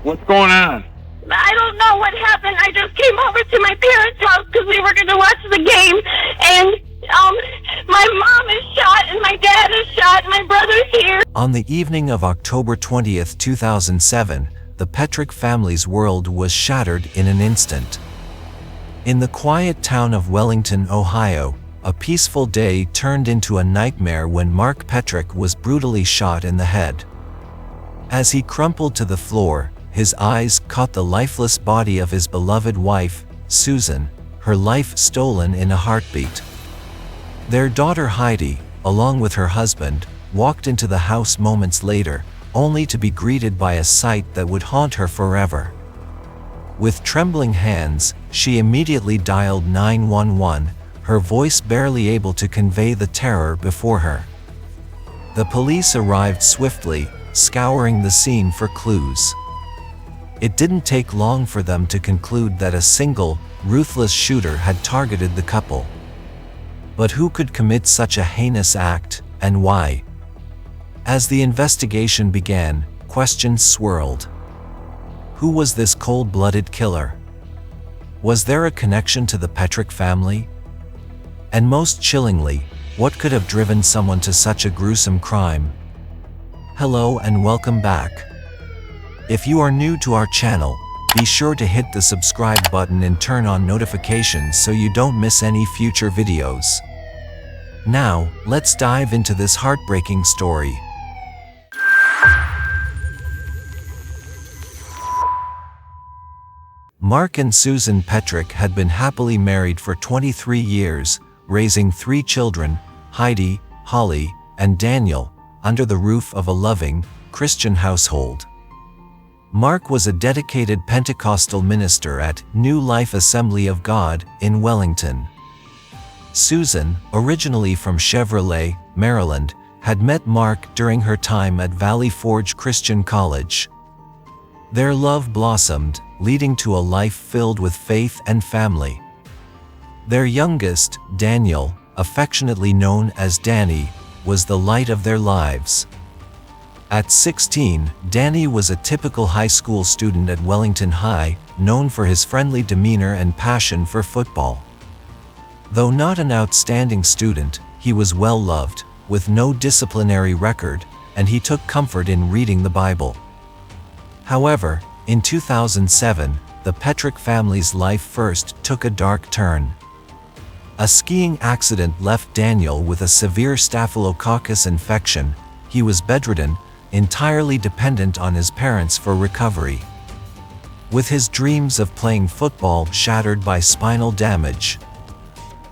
What's going on? I don't know what happened. I just came over to my parents' house because we were going to watch the game, and my mom is shot, and my dad is shot, and my brother's here. On the evening of October 20th, 2007, the Petrick family's world was shattered in an instant. In the quiet town of Wellington, Ohio, a peaceful day turned into a nightmare when Mark Petrick was brutally shot in the head. As he crumpled to the floor, his eyes caught the lifeless body of his beloved wife, Susan, her life stolen in a heartbeat. Their daughter Heidi, along with her husband, walked into the house moments later, only to be greeted by a sight that would haunt her forever. With trembling hands, she immediately dialed 911, her voice barely able to convey the terror before her. The police arrived swiftly, scouring the scene for clues. It didn't take long for them to conclude that a single, ruthless shooter had targeted the couple. But who could commit such a heinous act, and why? As the investigation began, questions swirled. Who was this cold-blooded killer? Was there a connection to the Petrick family? And most chillingly, what could have driven someone to such a gruesome crime? Hello and welcome back. If you are new to our channel, be sure to hit the subscribe button and turn on notifications so you don't miss any future videos. Now, let's dive into this heartbreaking story. Mark and Susan Petrick had been happily married for 23 years, raising 3 children, Heidi, Holly, and Daniel, under the roof of a loving, Christian household. Mark was a dedicated Pentecostal minister at New Life Assembly of God in Wellington. Susan, originally from Chevrolet, Maryland, had met Mark during her time at Valley Forge Christian College. Their love blossomed, leading to a life filled with faith and family. Their youngest, Daniel, affectionately known as Danny, was the light of their lives. At 16, Danny was a typical high school student at Wellington High, known for his friendly demeanor and passion for football. Though not an outstanding student, he was well loved, with no disciplinary record, and he took comfort in reading the Bible. However, in 2007, the Petrick family's life first took a dark turn. A skiing accident left Daniel with a severe staphylococcus infection. He was bedridden, entirely dependent on his parents for recovery. With his dreams of playing football shattered by spinal damage,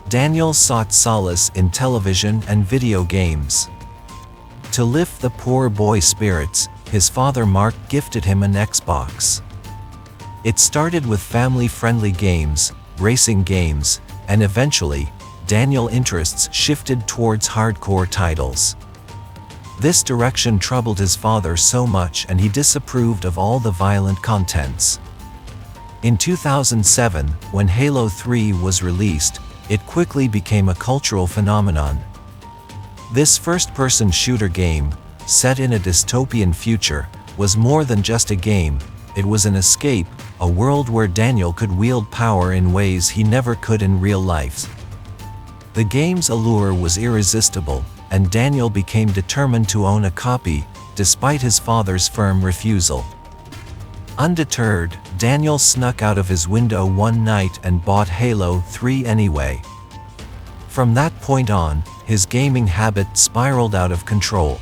Daniel sought solace in television and video games. To lift the poor boy's spirits, his father Mark gifted him an Xbox. It started with family-friendly games, racing games, and eventually, Daniel's interests shifted towards hardcore titles. This direction troubled his father so much and he disapproved of all the violent contents. In 2007, when Halo 3 was released, it quickly became a cultural phenomenon. This first-person shooter game, set in a dystopian future, was more than just a game. It was an escape, a world where Daniel could wield power in ways he never could in real life. The game's allure was irresistible, and Daniel became determined to own a copy, despite his father's firm refusal. Undeterred, Daniel snuck out of his window one night and bought Halo 3 anyway. From that point on, his gaming habit spiraled out of control.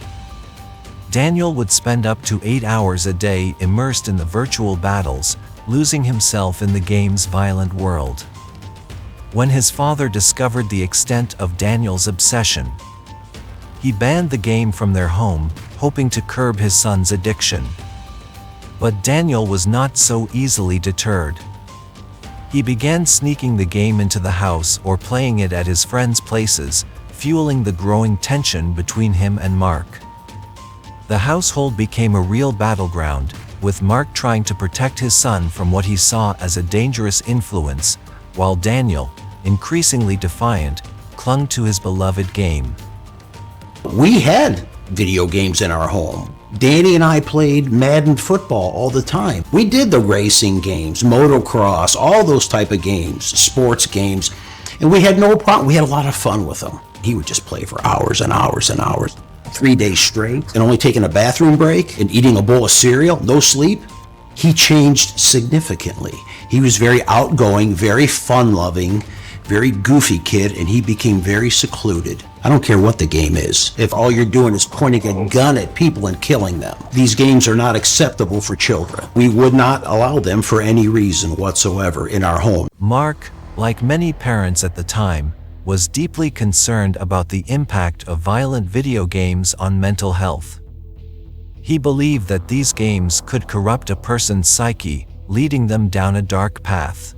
Daniel would spend up to 8 hours a day immersed in the virtual battles, losing himself in the game's violent world. When his father discovered the extent of Daniel's obsession, he banned the game from their home, hoping to curb his son's addiction. But Daniel was not so easily deterred. He began sneaking the game into the house or playing it at his friends' places, fueling the growing tension between him and Mark. The household became a real battleground, with Mark trying to protect his son from what he saw as a dangerous influence, while Daniel, increasingly defiant, clung to his beloved game. We had video games in our home. Danny and I played Madden football all the time. We did the racing games, motocross, all those type of games, sports games, and we had no problem. We had a lot of fun with him. He would just play for hours and hours and hours, 3 days straight, and only taking a bathroom break and eating a bowl of cereal, no sleep. He changed significantly. He was very outgoing, very fun-loving, very goofy kid, and he became very secluded. I don't care what the game is. If all you're doing is pointing a gun at people and killing them, these games are not acceptable for children. We would not allow them for any reason whatsoever in our home. Mark, like many parents at the time, was deeply concerned about the impact of violent video games on mental health. He believed that these games could corrupt a person's psyche, leading them down a dark path.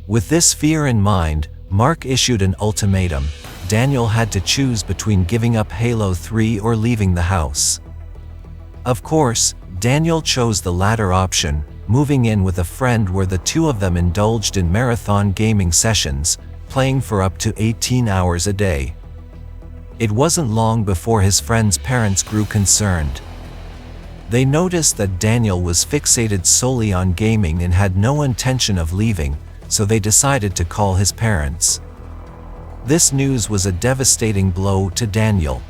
With this fear in mind, Mark issued an ultimatum. Daniel had to choose between giving up Halo 3 or leaving the house. Of course, Daniel chose the latter option, moving in with a friend where the two of them indulged in marathon gaming sessions, playing for up to 18 hours a day. It wasn't long before his friend's parents grew concerned. They noticed that Daniel was fixated solely on gaming and had no intention of leaving, so they decided to call his parents. This news was a devastating blow to Daniel.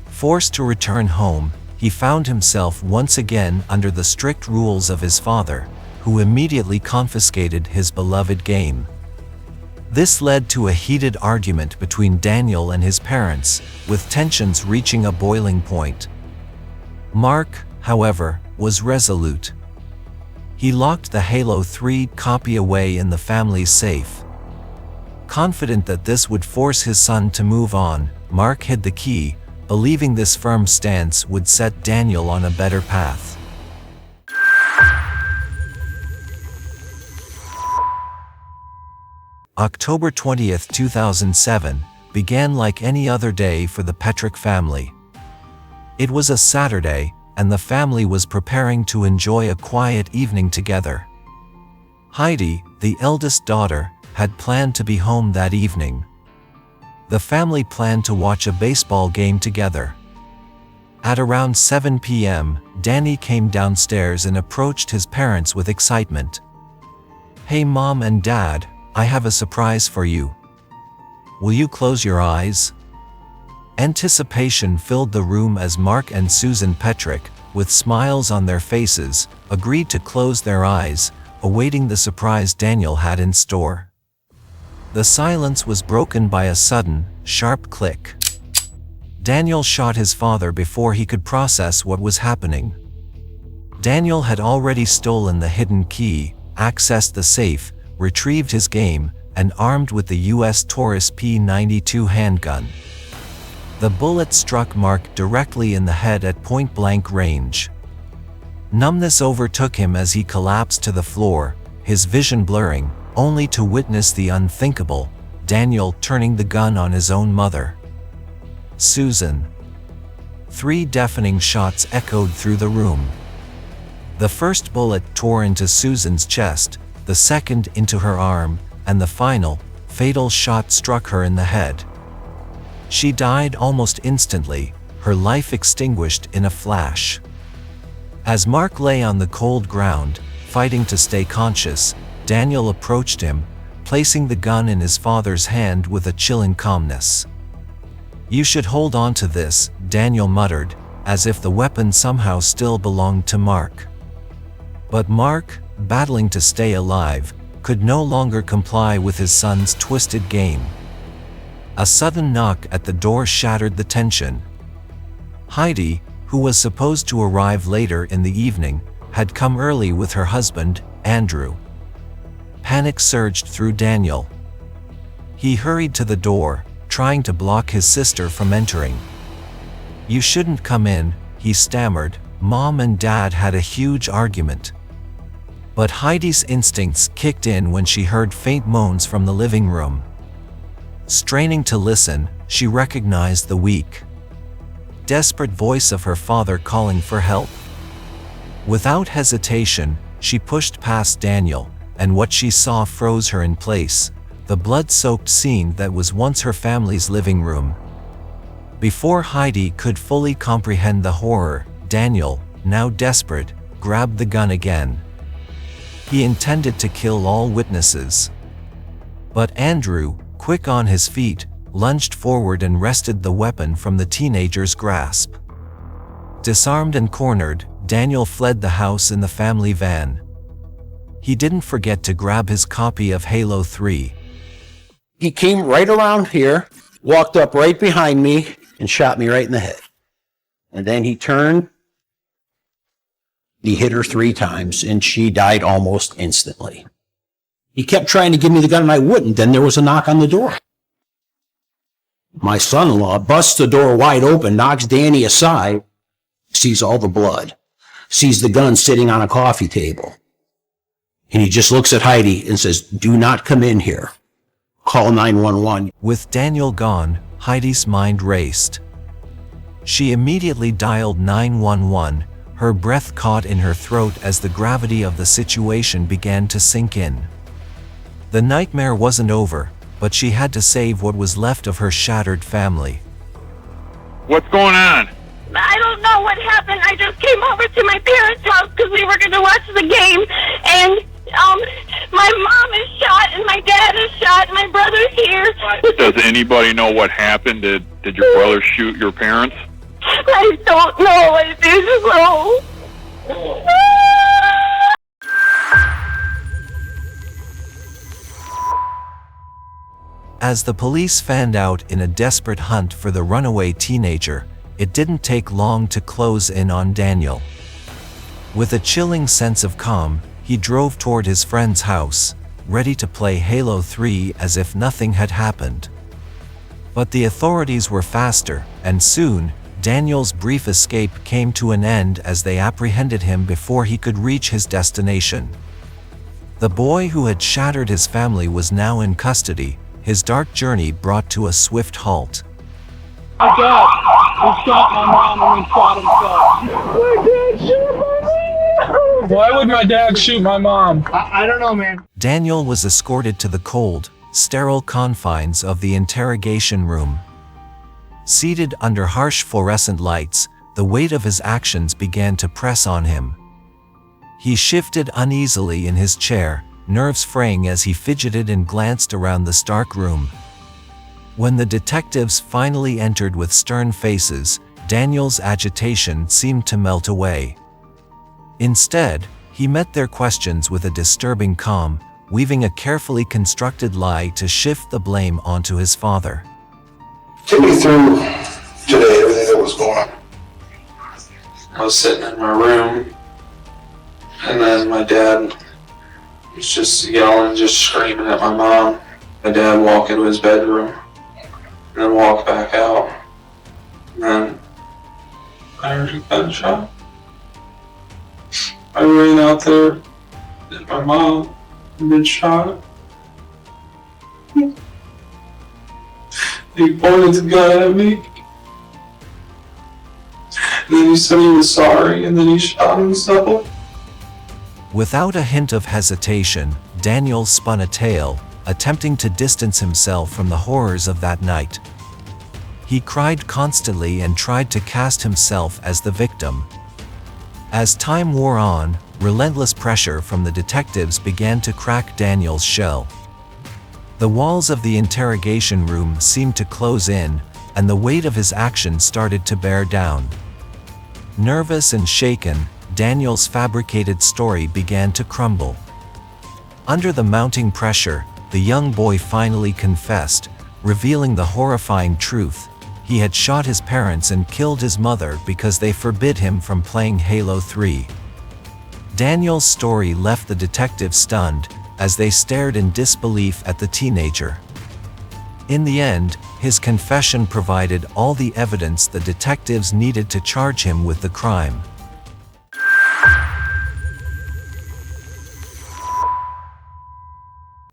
Forced to return home, he found himself once again under the strict rules of his father, who immediately confiscated his beloved game. This led to a heated argument between Daniel and his parents, with tensions reaching a boiling point. Mark, however, was resolute. He locked the Halo 3 copy away in the family's safe. Confident that this would force his son to move on, Mark hid the key, believing this firm stance would set Daniel on a better path. October 20th, 2007, began like any other day for the Petrick family. It was a Saturday, and the family was preparing to enjoy a quiet evening together. Heidi, the eldest daughter, had planned to be home that evening. The family planned to watch a baseball game together. At around 7 p.m., Danny came downstairs and approached his parents with excitement. "Hey Mom and Dad, I have a surprise for you. Will you close your eyes?" Anticipation filled the room as Mark and Susan Petrick, with smiles on their faces, agreed to close their eyes, awaiting the surprise Daniel had in store. The silence was broken by a sudden, sharp click. Daniel shot his father before he could process what was happening. Daniel had already stolen the hidden key, accessed the safe, retrieved his game, and armed with the U.S. Taurus P92 handgun. The bullet struck Mark directly in the head at point-blank range. Numbness overtook him as he collapsed to the floor, his vision blurring, only to witness the unthinkable, Daniel turning the gun on his own mother. Susan. 3 deafening shots echoed through the room. The first bullet tore into Susan's chest, the second into her arm, and the final, fatal shot struck her in the head. She died almost instantly, her life extinguished in a flash. As Mark lay on the cold ground, fighting to stay conscious, Daniel approached him, placing the gun in his father's hand with a chilling calmness. "You should hold on to this," Daniel muttered, as if the weapon somehow still belonged to Mark. But Mark, battling to stay alive, could no longer comply with his son's twisted game. A sudden knock at the door shattered the tension. Heidi, who was supposed to arrive later in the evening, had come early with her husband, Andrew. Panic surged through Daniel. He hurried to the door, trying to block his sister from entering. "You shouldn't come in," he stammered. "Mom and Dad had a huge argument." But Heidi's instincts kicked in when she heard faint moans from the living room. Straining to listen, she recognized the weak, desperate voice of her father calling for help. Without hesitation, she pushed past Daniel, and what she saw froze her in place, the blood-soaked scene that was once her family's living room. Before Heidi could fully comprehend the horror, Daniel, now desperate, grabbed the gun again. He intended to kill all witnesses. But Andrew, quick on his feet, lunged forward and wrested the weapon from the teenager's grasp. Disarmed and cornered, Daniel fled the house in the family van. He didn't forget to grab his copy of Halo 3. He came right around here, walked up right behind me, and shot me right in the head. And then he turned, he hit her 3 times, and she died almost instantly. He kept trying to give me the gun, and I wouldn't. Then there was a knock on the door. My son-in-law busts the door wide open, knocks Danny aside, sees all the blood, sees the gun sitting on a coffee table. And he just looks at Heidi and says, "Do not come in here. Call 911. With Daniel gone, Heidi's mind raced. She immediately dialed 911, her breath caught in her throat as the gravity of the situation began to sink in. The nightmare wasn't over, but she had to save what was left of her shattered family. What's going on? I don't know what happened. I just came over to my parents' house because we were going to watch the game, and my mom is shot, and my dad is shot, and my brother's here. Does anybody know what happened? Did your brother shoot your parents? I don't know. I just know. As the police fanned out in a desperate hunt for the runaway teenager, it didn't take long to close in on Daniel. With a chilling sense of calm, he drove toward his friend's house, ready to play Halo 3 as if nothing had happened. But the authorities were faster, and soon, Daniel's brief escape came to an end as they apprehended him before he could reach his destination. The boy who had shattered his family was now in custody, his dark journey brought to a swift halt. My dad, he shot my mom and he shot himself. My dad shot my mom. Why would my dad shoot my mom? I don't know, man. Daniel was escorted to the cold, sterile confines of the interrogation room. Seated under harsh fluorescent lights, the weight of his actions began to press on him. He shifted uneasily in his chair, nerves fraying as he fidgeted and glanced around the stark room. When the detectives finally entered with stern faces, Daniel's agitation seemed to melt away. Instead, he met their questions with a disturbing calm, weaving a carefully constructed lie to shift the blame onto his father. Take me through today, everything that was going on. I was sitting in my room, and then my dad was just yelling, just screaming at my mom. My dad walked into his bedroom, and then walked back out. And then I heard a gunshot. I ran out there, and my mom had been shot. He pointed the gun at me. And then he said he was sorry, and then he shot himself. Without a hint of hesitation, Daniel spun a tale, attempting to distance himself from the horrors of that night. He cried constantly and tried to cast himself as the victim. As time wore on, relentless pressure from the detectives began to crack Daniel's shell. The walls of the interrogation room seemed to close in, and the weight of his actions started to bear down. Nervous and shaken, Daniel's fabricated story began to crumble. Under the mounting pressure, the young boy finally confessed, revealing the horrifying truth. He had shot his parents and killed his mother because they forbid him from playing Halo 3. Daniel's story left the detectives stunned, as they stared in disbelief at the teenager. In the end, his confession provided all the evidence the detectives needed to charge him with the crime.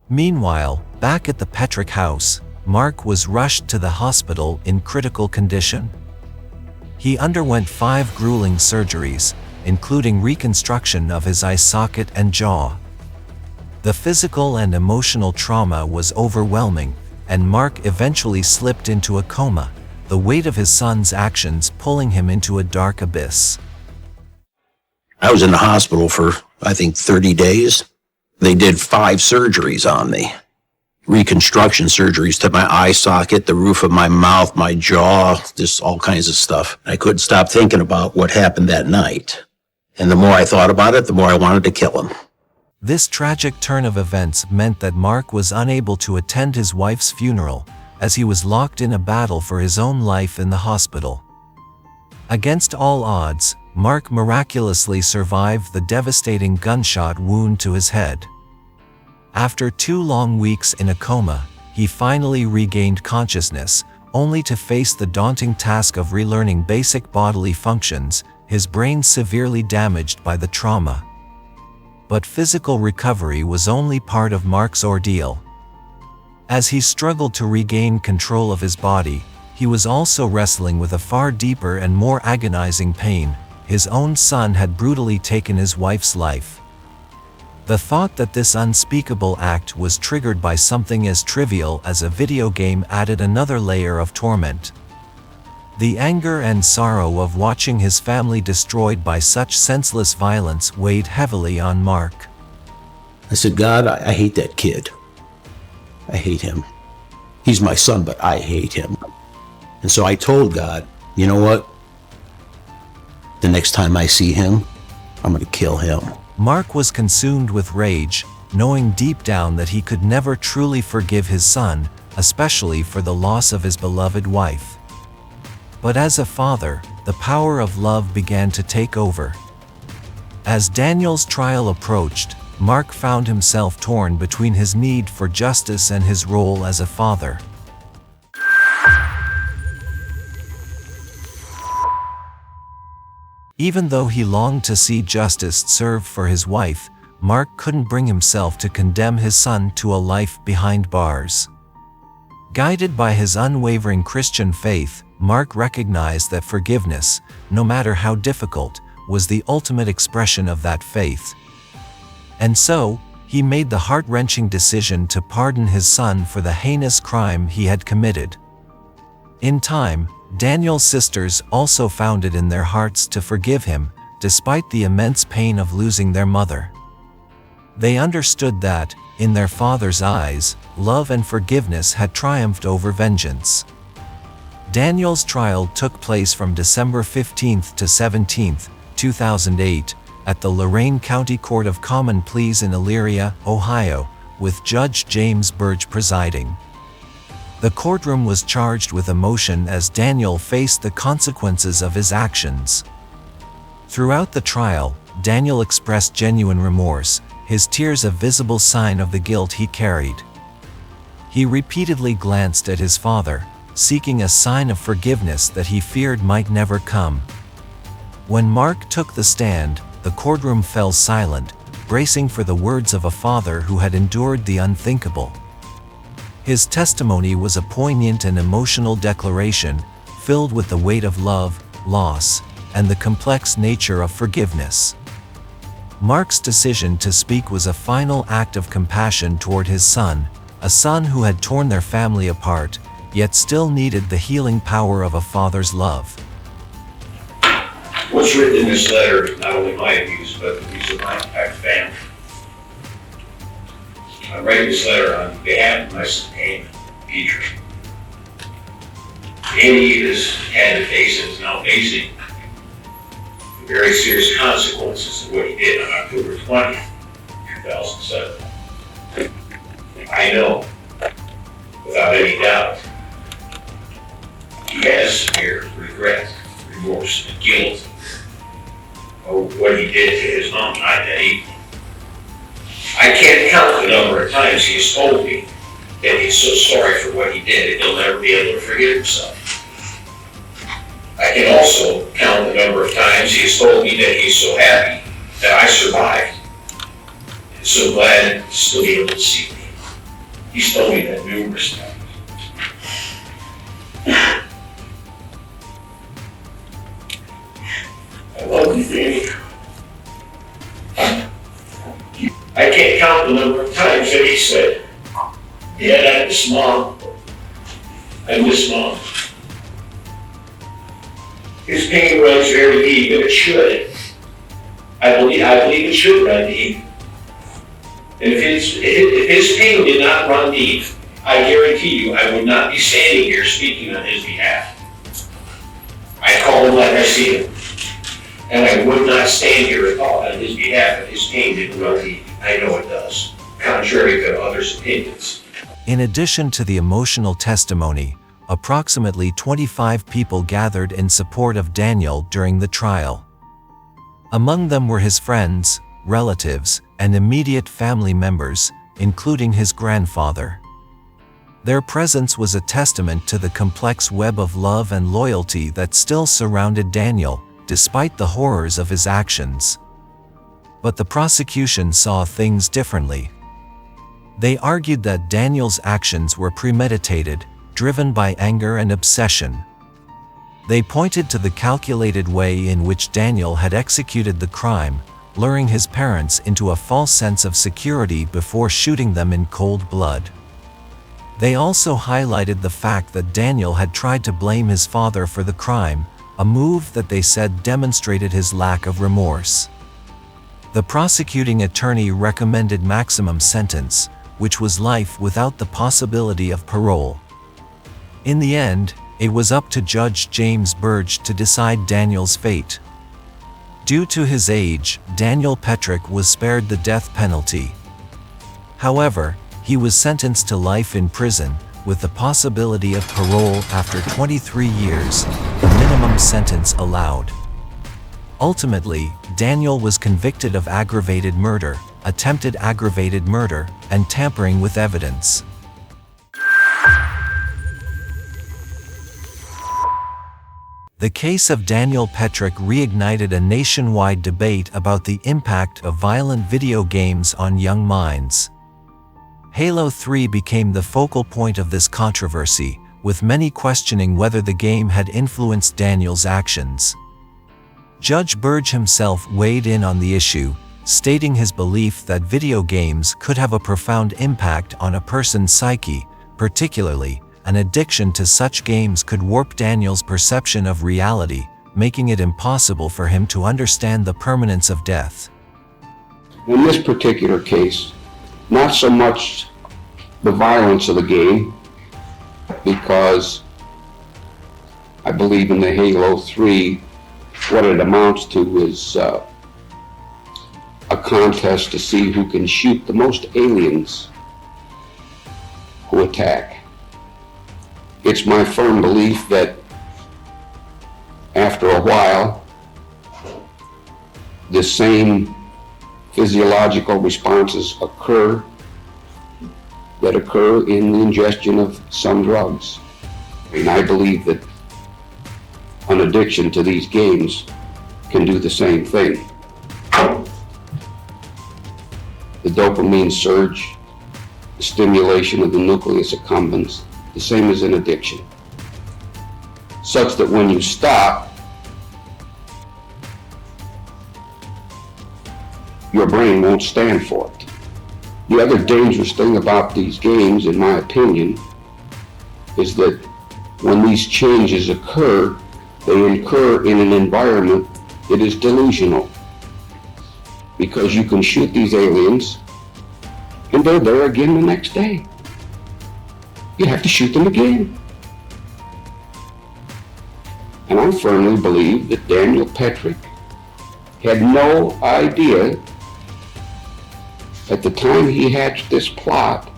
Meanwhile, back at the Petrick house, Mark was rushed to the hospital in critical condition. He underwent 5 grueling surgeries, including reconstruction of his eye socket and jaw. The physical and emotional trauma was overwhelming, and Mark eventually slipped into a coma, the weight of his son's actions pulling him into a dark abyss. I was in the hospital for, I think, 30 days. They did 5 surgeries on me. Reconstruction surgeries to my eye socket, the roof of my mouth, my jaw, just all kinds of stuff. I couldn't stop thinking about what happened that night. And the more I thought about it, the more I wanted to kill him. This tragic turn of events meant that Mark was unable to attend his wife's funeral, as he was locked in a battle for his own life in the hospital. Against all odds, Mark miraculously survived the devastating gunshot wound to his head. After 2 long weeks in a coma, he finally regained consciousness, only to face the daunting task of relearning basic bodily functions, his brain severely damaged by the trauma. But physical recovery was only part of Mark's ordeal. As he struggled to regain control of his body, he was also wrestling with a far deeper and more agonizing pain. His own son had brutally taken his wife's life. The thought that this unspeakable act was triggered by something as trivial as a video game added another layer of torment. The anger and sorrow of watching his family destroyed by such senseless violence weighed heavily on Mark. I said, God, I hate that kid. I hate him. He's my son, but I hate him. And so I told God, you know what? The next time I see him, I'm going to kill him. Mark was consumed with rage, knowing deep down that he could never truly forgive his son, especially for the loss of his beloved wife. But as a father, the power of love began to take over. As Daniel's trial approached, Mark found himself torn between his need for justice and his role as a father. Even though he longed to see justice served for his wife, Mark couldn't bring himself to condemn his son to a life behind bars. Guided by his unwavering Christian faith, Mark recognized that forgiveness, no matter how difficult, was the ultimate expression of that faith. And so, he made the heart-wrenching decision to pardon his son for the heinous crime he had committed. In time, Daniel's sisters also found it in their hearts to forgive him, despite the immense pain of losing their mother. They understood that, in their father's eyes, love and forgiveness had triumphed over vengeance. Daniel's trial took place from December 15th to 17th, 2008, at the Lorain County Court of Common Pleas in Elyria, Ohio, with Judge James Burge presiding. The courtroom was charged with emotion as Daniel faced the consequences of his actions. Throughout the trial, Daniel expressed genuine remorse, his tears a visible sign of the guilt he carried. He repeatedly glanced at his father, seeking a sign of forgiveness that he feared might never come. When Mark took the stand, the courtroom fell silent, bracing for the words of a father who had endured the unthinkable. His testimony was a poignant and emotional declaration, filled with the weight of love, loss, and the complex nature of forgiveness. Mark's decision to speak was a final act of compassion toward his son, a son who had torn their family apart, yet still needed the healing power of a father's love. What's written in this letter is not only my views, but the views of my entire family. I'm writing this letter on behalf of my son, Peter. Andy has had to face and is now facing the very serious consequences of what he did on October 20th, 2007. I know, without any doubt, he has severe regret, remorse, and guilt of what he did to his mom that evening. I can't count the number of times he has told me that he's so sorry for what he did and he'll never be able to forgive himself. I can also count the number of times he has told me that he's so happy that I survived and so glad to still be able to see me. He's told me that numerous times. I love you, Danny. I can't count the number of times that he said, Dad, I miss Mom. I miss Mom. His pain runs very deep, and it should. I believe it should run deep. And if his pain did not run deep, I guarantee you I would not be standing here speaking on his behalf. I call him like I see him. And I would not stand here and talk on his behalf if his pain didn't run deep. I know it does, contrary to others' opinions. In addition to the emotional testimony, approximately 25 people gathered in support of Daniel during the trial. Among them were his friends, relatives, and immediate family members, including his grandfather. Their presence was a testament to the complex web of love and loyalty that still surrounded Daniel, despite the horrors of his actions. But the prosecution saw things differently. They argued that Daniel's actions were premeditated, driven by anger and obsession. They pointed to the calculated way in which Daniel had executed the crime, luring his parents into a false sense of security before shooting them in cold blood. They also highlighted the fact that Daniel had tried to blame his father for the crime, a move that they said demonstrated his lack of remorse. The prosecuting attorney recommended maximum sentence, which was life without the possibility of parole. In the end, it was up to Judge James Burge to decide Daniel's fate. Due to his age, Daniel Petrick was spared the death penalty. However, he was sentenced to life in prison, with the possibility of parole after 23 years, the minimum sentence allowed. Ultimately, Daniel was convicted of aggravated murder, attempted aggravated murder, and tampering with evidence. The case of Daniel Petrick reignited a nationwide debate about the impact of violent video games on young minds. Halo 3 became the focal point of this controversy, with many questioning whether the game had influenced Daniel's actions. Judge Burge himself weighed in on the issue, stating his belief that video games could have a profound impact on a person's psyche, particularly, an addiction to such games could warp Daniel's perception of reality, making it impossible for him to understand the permanence of death. In this particular case, not so much the violence of the game, because I believe in the Halo 3, what it amounts to is a contest to see who can shoot the most aliens who attack. It's my firm belief that after a while, the same physiological responses occur that occur in the ingestion of some drugs. And I believe that an addiction to these games can do the same thing. The dopamine surge, the stimulation of the nucleus accumbens, the same as an addiction, such that when you stop, your brain won't stand for it. The other dangerous thing about these games, in my opinion, is that when these changes occur, they occur in an environment that is delusional. Because you can shoot these aliens, and they're there again the next day. You have to shoot them again. And I firmly believe that Daniel Petrick had no idea at the time he hatched this plot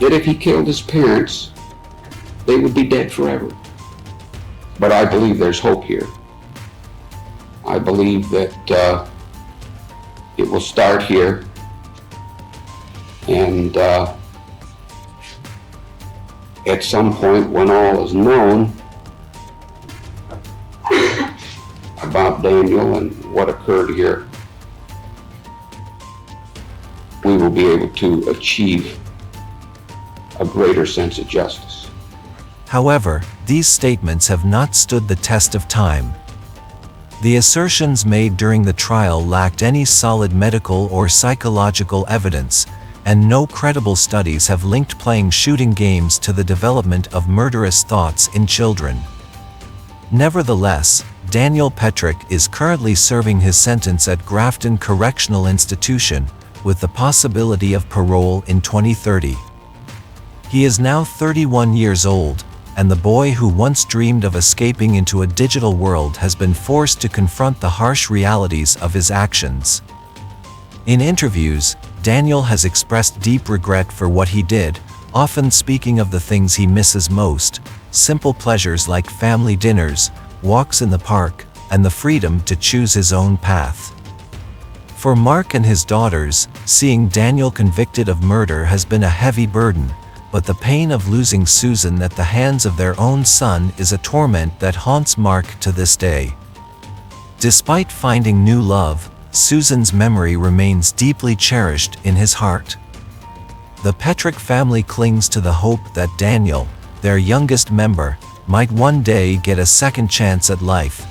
that if he killed his parents, they would be dead forever. But I believe there's hope here. I believe that it will start here, and at some point when all is known about Daniel and what occurred here, we will be able to achieve a greater sense of justice. However, these statements have not stood the test of time. The assertions made during the trial lacked any solid medical or psychological evidence, and no credible studies have linked playing shooting games to the development of murderous thoughts in children. Nevertheless, Daniel Petrick is currently serving his sentence at Grafton Correctional Institution, with the possibility of parole in 2030. He is now 31 years old, and the boy who once dreamed of escaping into a digital world has been forced to confront the harsh realities of his actions. In interviews, Daniel has expressed deep regret for what he did, often speaking of the things he misses most, simple pleasures like family dinners, walks in the park, and the freedom to choose his own path. For Mark and his daughters, seeing Daniel convicted of murder has been a heavy burden, but the pain of losing Susan at the hands of their own son is a torment that haunts Mark to this day. Despite finding new love, Susan's memory remains deeply cherished in his heart. The Petrick family clings to the hope that Daniel, their youngest member, might one day get a second chance at life.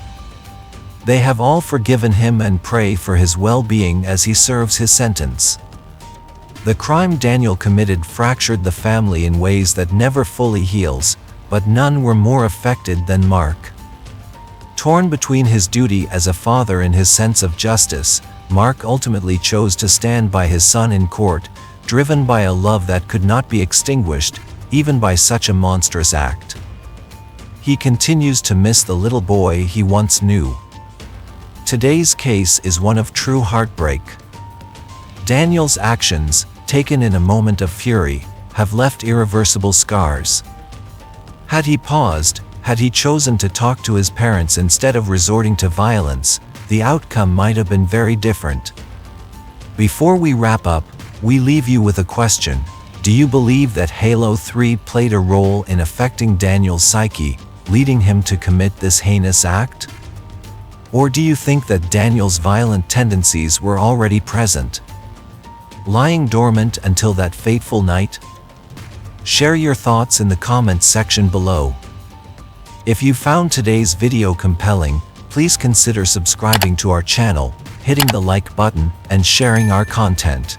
They have all forgiven him and pray for his well-being as he serves his sentence. The crime Daniel committed fractured the family in ways that never fully heals, but none were more affected than Mark. Torn between his duty as a father and his sense of justice, Mark ultimately chose to stand by his son in court, driven by a love that could not be extinguished, even by such a monstrous act. He continues to miss the little boy he once knew. Today's case is one of true heartbreak. Daniel's actions, taken in a moment of fury, have left irreversible scars. Had he paused, had he chosen to talk to his parents instead of resorting to violence, the outcome might have been very different. Before we wrap up, we leave you with a question. Do you believe that Halo 3 played a role in affecting Daniel's psyche, leading him to commit this heinous act? Or do you think that Daniel's violent tendencies were already present, lying dormant until that fateful night? Share your thoughts in the comments section below. If you found today's video compelling, please consider subscribing to our channel, hitting the like button, and sharing our content.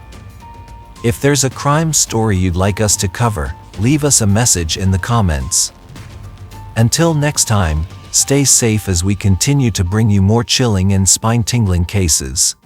If there's a crime story you'd like us to cover, leave us a message in the comments. Until next time, stay safe as we continue to bring you more chilling and spine-tingling cases.